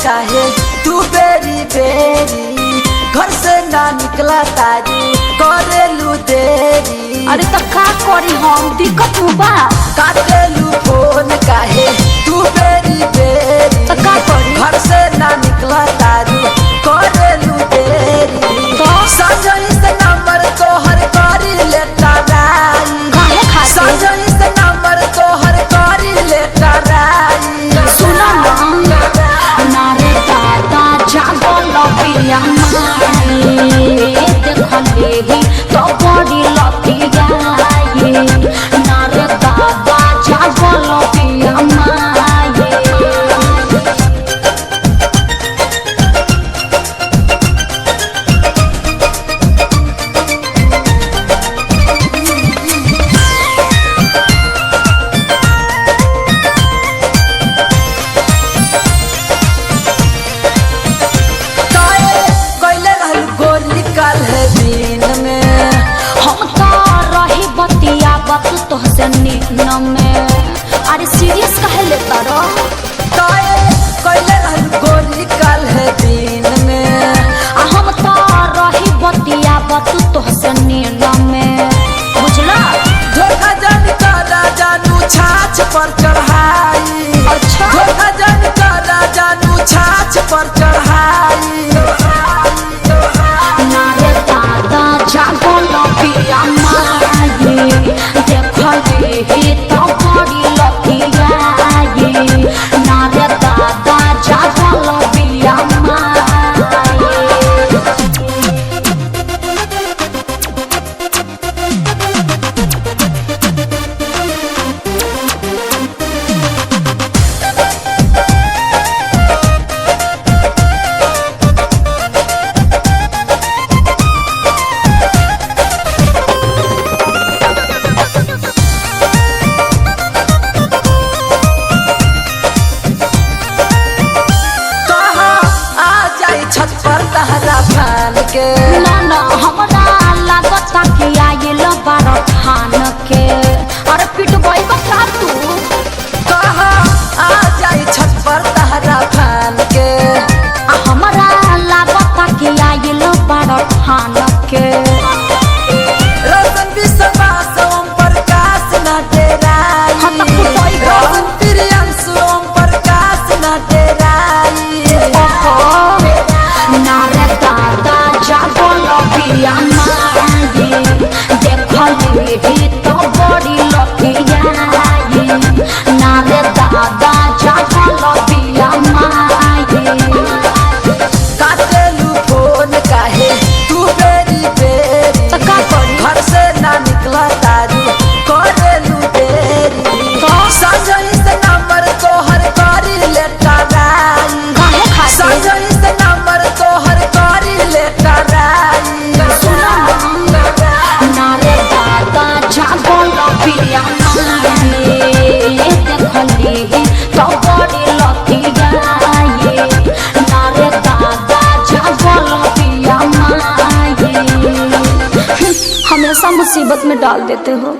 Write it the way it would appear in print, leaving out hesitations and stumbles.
काहे तू बेरी बेरी घर से ना निकला तारी करेलू देरी। अरे तो का करी हम दिक्कत बा काटेलू फोन काहे तू बेरी बेरी तो का करी घर से ना निकला तारी करेलू देरी। तो संजय से नंबर तोहर करी लेता राई काहे खातिर संजय से नंबर तोहर करी लेता राई। सुना ना रे दादा जागल पिया माई देखले ही तो बड़ी लतिया ना रे दादा जागल पिया माई। तोहसे नींद में अरे सीरियस काहे लेता रो ताए कोइले रहल गोली काल है दिन में हम तो रही बतिया बत तोहसे नींद में बुझला। धोखा जान करा जानू छाछ पर चढ़ाई अच्छा धोखा जान करा जानू छाछ पर चढ़ाई। ना रे दादा जागल पिया माई देखले ही तो बड़ी लतिया ना रे दादा जागल पिया माई। छत पर तहरा फान के ना ना हमरा लागता कि आइल बार खान के अरे पिटबई बता तू कहा आ जाई छत पर तहरा फान के हमरा लागता कि आइल बार खान के रोशन विश्वास ओम प्रकाश न डेराई हाँ तो कुटाई बा। रोशन प्रियांशु ओम प्रकाश न डेराई। ना रे दादा जागल पिया माई देखले ही तो बड़ी लतिया ना रे दादा जागल पिया माई। काटेलू फोन काहे तू बेरी बेरी तो का करी घर से ना निकला तारी करेलू देरी। तो संजय से नंबर तोहर करी लेता राई काहे खातिर संजय से नंबर तोहर करी लेता राई। सुना ना रे दादा जागल पिया माई देखले ही तो बड़ी लतिया ना रे दादा जागल पिया माई। हमेशा मुसीबत में डाल देते हो।